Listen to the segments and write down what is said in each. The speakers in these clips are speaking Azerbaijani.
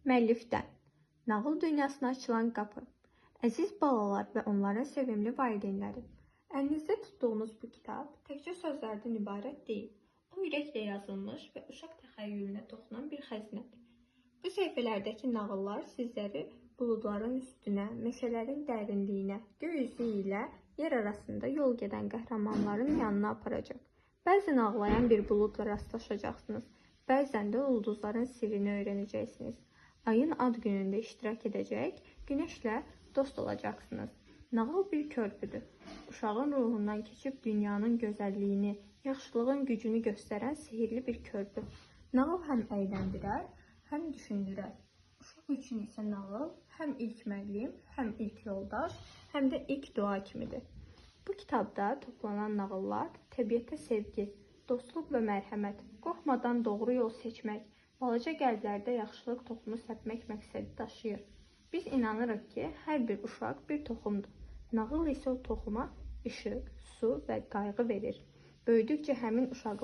Müəllifdən nağıl dünyasına açılan qapı. Əziz balalar və onların sevimli valideynləri, əlinizdə tutduğunuz bu kitab təkcə sözlərdən ibarət deyil. O ürəklə yazılmış və uşaq təxəyyülünə toxunan bir xəzinədir. Bu səhifələrdəki nağıllar sizləri buludların üstünə, meşələrin dərinliyinə, göy üzü ilə yer arasında yol gedən qəhrəmanların yanına aparacaq. Bəzən ağlayan bir buludla rastlaşacaqsınız, bəzən də ulduzların sirrini öyrənəcəksiniz. Ayın ad günündə iştirak edəcək, günəşlə dost olacaqsınız. Nağıl bir körpüdür. Uşağın ruhundan keçib dünyanın gözəlliyini, yaxşılığın gücünü göstərən sihirli bir körpü. Nağıl həm əyləndirər, həm düşündürər. Uşaq üçün isə nağıl həm ilk müəllim, həm ilk yoldaş, həm də ilk dua kimidir. Bu kitabda toplanan nağıllar təbiətə sevgi, dostluq və mərhəmət, qorxmadan doğru yol seçmək, balaca qəlblərdə yaxşılıq toxumu səpmək məqsədi daşıyır. Biz inanırıq ki, hər bir uşaq bir toxumdur. Nağıl isə o toxuma işıq, su və qayğı verir. Böyüdükcə həmin uşaq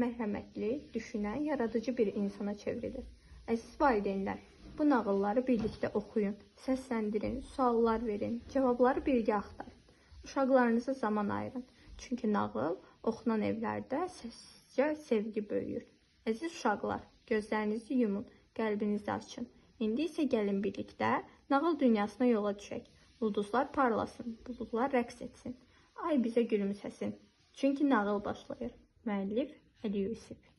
mərhəmətli, düşünən, yaradıcı bir insana çevrilir. Əziz valideynlər, bu nağılları birlikdə oxuyun, səsləndirin, suallar verin, cavabları birgə axtarın. Uşaqlarınıza zaman ayırın. Çünki nağıl oxunan evlərdə səssizcə sevgi böyüyür. Əziz uşaqlar, gözlərinizi yumun, qəlbinizi açın. İndi isə gəlin birlikdə nağıl dünyasına yola düşək. Ulduzlar parlasın, buludlar rəqs etsin. Ay bizə gülümsəsin. Çünki nağıl başlayır. Müəllif Əli Yusif.